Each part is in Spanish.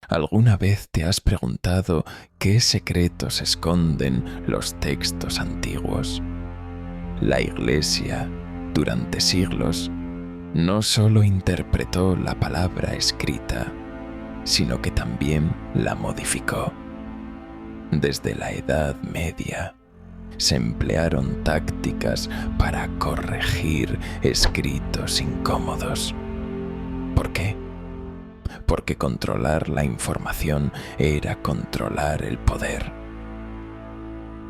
¿Alguna vez te has preguntado qué secretos esconden los textos antiguos? La Iglesia, durante siglos, no solo interpretó la palabra escrita, sino que también la modificó. Desde la Edad Media, se emplearon tácticas para corregir escritos incómodos. ¿Por qué? Porque controlar la información era controlar el poder.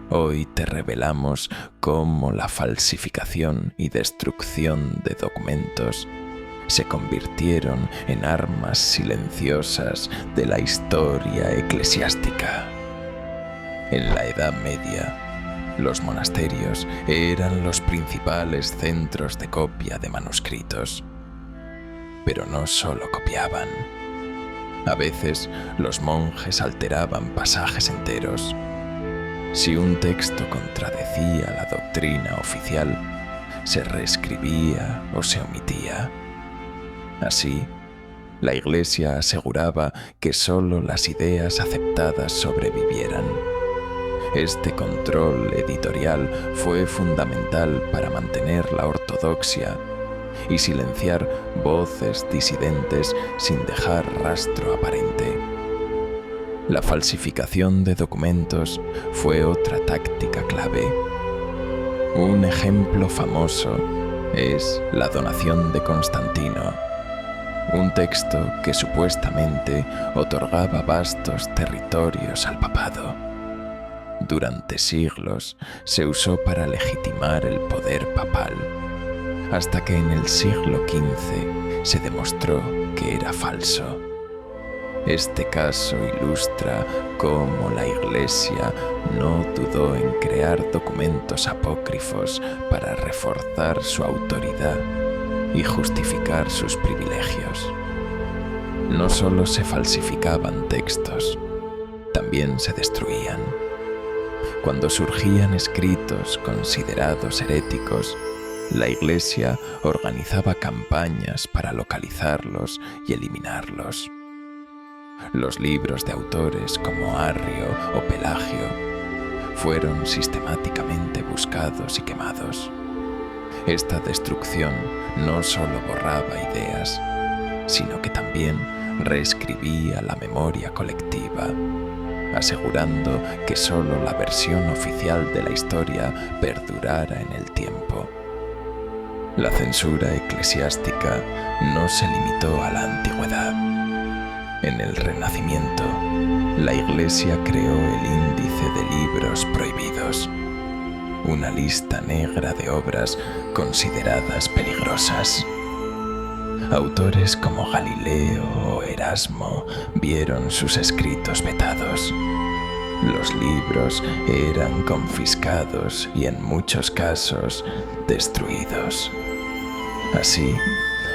Hoy te revelamos cómo la falsificación y destrucción de documentos se convirtieron en armas silenciosas de la historia eclesiástica. En la Edad Media, los monasterios eran los principales centros de copia de manuscritos. Pero no solo copiaban. A veces los monjes alteraban pasajes enteros. Si un texto contradecía la doctrina oficial, se reescribía o se omitía. Así, la Iglesia aseguraba que solo las ideas aceptadas sobrevivieran. Este control editorial fue fundamental para mantener la ortodoxia y silenciar voces disidentes sin dejar rastro aparente. La falsificación de documentos fue otra táctica clave. Un ejemplo famoso es la donación de Constantino, un texto que supuestamente otorgaba vastos territorios al papado. Durante siglos se usó para legitimar el poder papal, hasta que en el siglo XV se demostró que era falso. Este caso ilustra cómo la Iglesia no dudó en crear documentos apócrifos para reforzar su autoridad y justificar sus privilegios. No solo se falsificaban textos, también se destruían. Cuando surgían escritos considerados heréticos, la Iglesia organizaba campañas para localizarlos y eliminarlos. Los libros de autores como Arrio o Pelagio fueron sistemáticamente buscados y quemados. Esta destrucción no solo borraba ideas, sino que también reescribía la memoria colectiva, asegurando que solo la versión oficial de la historia perdurara en el tiempo. La censura eclesiástica no se limitó a la antigüedad. En el Renacimiento, la Iglesia creó el Índice de Libros Prohibidos, una lista negra de obras consideradas peligrosas. Autores como Galileo o Erasmo vieron sus escritos vetados. Los libros eran confiscados y en muchos casos destruidos. Así,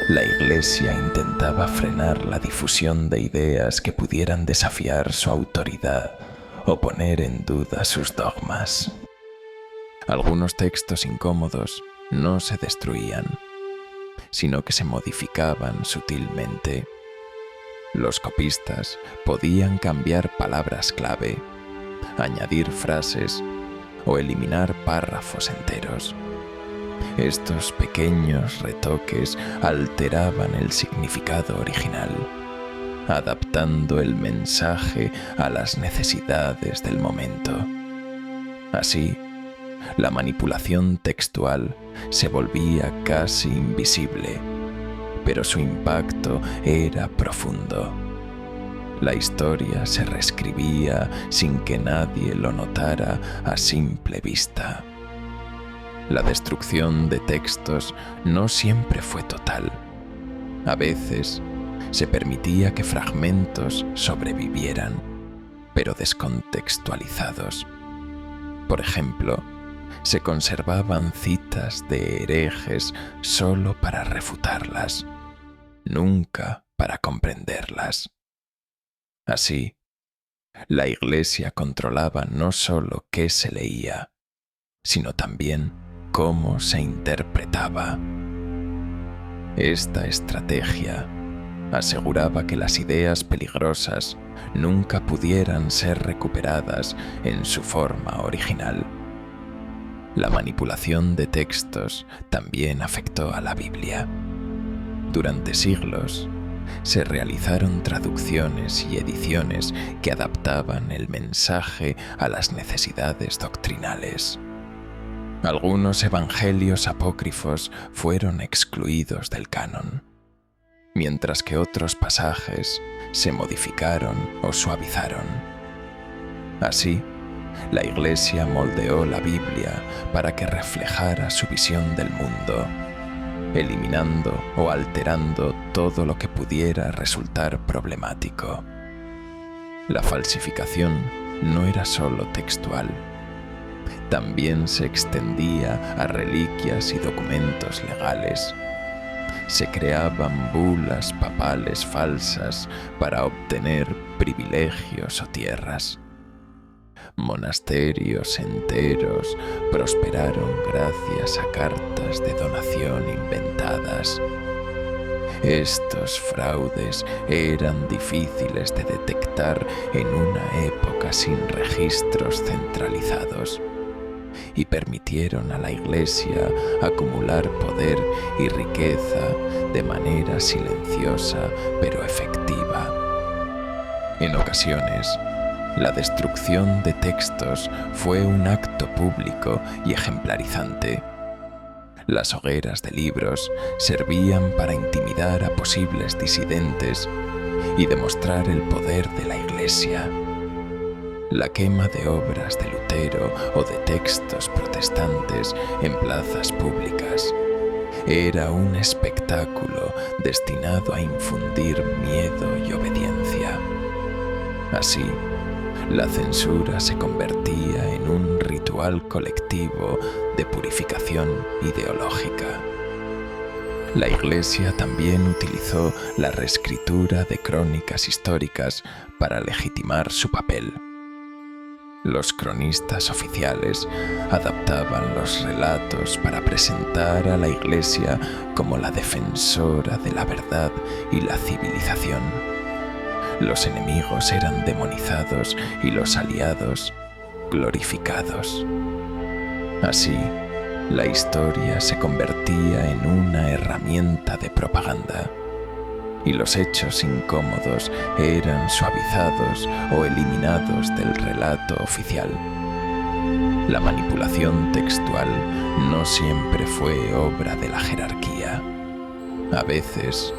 la Iglesia intentaba frenar la difusión de ideas que pudieran desafiar su autoridad o poner en duda sus dogmas. Algunos textos incómodos no se destruían, sino que se modificaban sutilmente. Los copistas podían cambiar palabras clave, añadir frases o eliminar párrafos enteros. Estos pequeños retoques alteraban el significado original, adaptando el mensaje a las necesidades del momento. Así, la manipulación textual se volvía casi invisible, pero su impacto era profundo. La historia se reescribía sin que nadie lo notara a simple vista. La destrucción de textos no siempre fue total. A veces se permitía que fragmentos sobrevivieran, pero descontextualizados. Por ejemplo, se conservaban citas de herejes solo para refutarlas, nunca para comprenderlas. Así, la Iglesia controlaba no solo qué se leía, sino también cómo se interpretaba. Esta estrategia aseguraba que las ideas peligrosas nunca pudieran ser recuperadas en su forma original. La manipulación de textos también afectó a la Biblia. Durante siglos, se realizaron traducciones y ediciones que adaptaban el mensaje a las necesidades doctrinales. Algunos evangelios apócrifos fueron excluidos del canon, mientras que otros pasajes se modificaron o suavizaron. Así, la Iglesia moldeó la Biblia para que reflejara su visión del mundo, eliminando o alterando todo lo que pudiera resultar problemático. La falsificación no era solo textual, también se extendía a reliquias y documentos legales. Se creaban bulas papales falsas para obtener privilegios o tierras. Monasterios enteros prosperaron gracias a cartas de donación inventadas. Estos fraudes eran difíciles de detectar en una época sin registros centralizados y permitieron a la Iglesia acumular poder y riqueza de manera silenciosa pero efectiva. En ocasiones, la destrucción de textos fue un acto público y ejemplarizante. Las hogueras de libros servían para intimidar a posibles disidentes y demostrar el poder de la Iglesia. La quema de obras de Lutero o de textos protestantes en plazas públicas era un espectáculo destinado a infundir miedo y obediencia. Así, la censura se convertía en un ritual colectivo de purificación ideológica. La Iglesia también utilizó la reescritura de crónicas históricas para legitimar su papel. Los cronistas oficiales adaptaban los relatos para presentar a la Iglesia como la defensora de la verdad y la civilización. Los enemigos eran demonizados y los aliados glorificados. Así, la historia se convertía en una herramienta de propaganda y los hechos incómodos eran suavizados o eliminados del relato oficial. La manipulación textual no siempre fue obra de la jerarquía. A veces,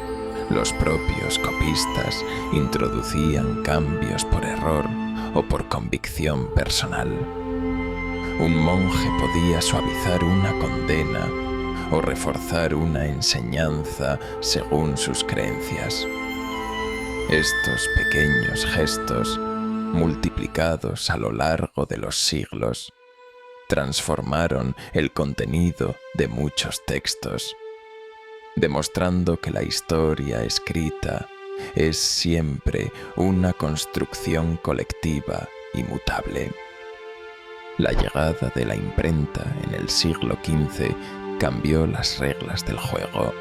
los propios copistas introducían cambios por error o por convicción personal. Un monje podía suavizar una condena o reforzar una enseñanza según sus creencias. Estos pequeños gestos, multiplicados a lo largo de los siglos, transformaron el contenido de muchos textos, demostrando que la historia escrita es siempre una construcción colectiva y mutable. La llegada de la imprenta en el siglo XV cambió las reglas del juego.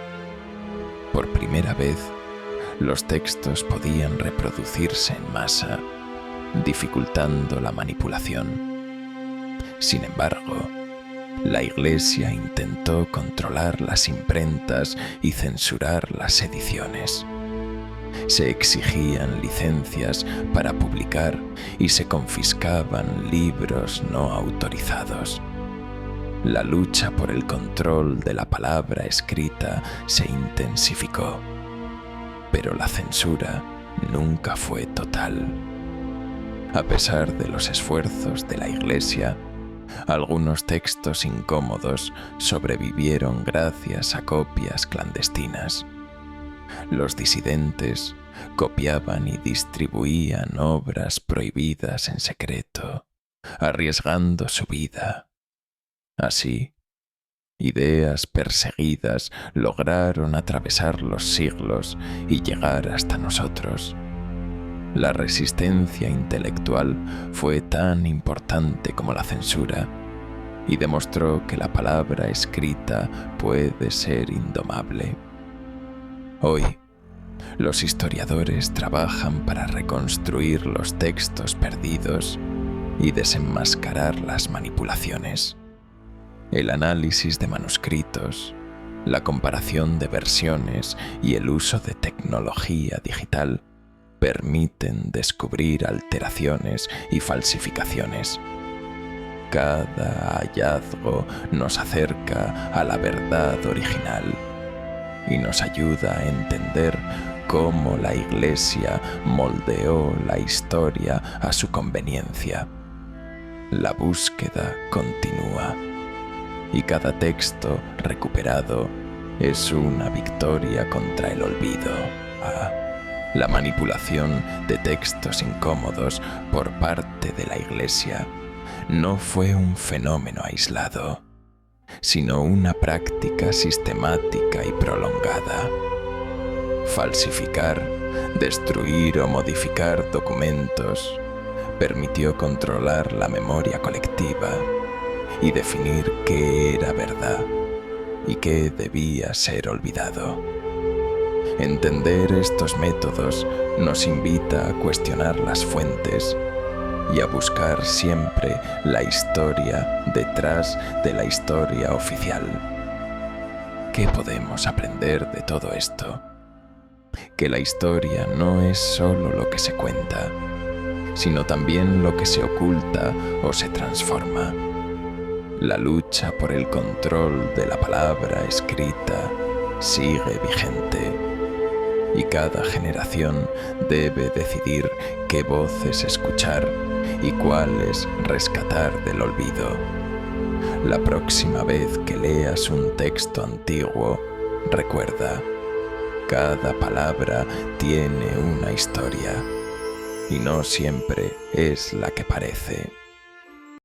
Por primera vez, los textos podían reproducirse en masa, dificultando la manipulación. Sin embargo, la Iglesia intentó controlar las imprentas y censurar las ediciones. Se exigían licencias para publicar y se confiscaban libros no autorizados. La lucha por el control de la palabra escrita se intensificó, pero la censura nunca fue total. A pesar de los esfuerzos de la Iglesia, algunos textos incómodos sobrevivieron gracias a copias clandestinas. Los disidentes copiaban y distribuían obras prohibidas en secreto, arriesgando su vida. Así, ideas perseguidas lograron atravesar los siglos y llegar hasta nosotros. La resistencia intelectual fue tan importante como la censura y demostró que la palabra escrita puede ser indomable. Hoy, Los historiadores trabajan para reconstruir los textos perdidos y desenmascarar las manipulaciones. El análisis de manuscritos, la comparación de versiones y el uso de tecnología digital permiten descubrir alteraciones y falsificaciones. Cada hallazgo nos acerca a la verdad original y nos ayuda a entender cómo la Iglesia moldeó la historia a su conveniencia. La búsqueda continúa y cada texto recuperado es una victoria contra el olvido. La manipulación de textos incómodos por parte de la Iglesia no fue un fenómeno aislado, sino una práctica sistemática y prolongada. Falsificar, destruir o modificar documentos permitió controlar la memoria colectiva y definir qué era verdad y qué debía ser olvidado. Entender estos métodos nos invita a cuestionar las fuentes y a buscar siempre la historia detrás de la historia oficial. ¿Qué podemos aprender de todo esto? Que la historia no es solo lo que se cuenta, sino también lo que se oculta o se transforma. La lucha por el control de la palabra escrita sigue vigente y cada generación debe decidir qué voces escuchar y cuáles rescatar del olvido. La próxima vez que leas un texto antiguo, recuerda, cada palabra tiene una historia y no siempre es la que parece.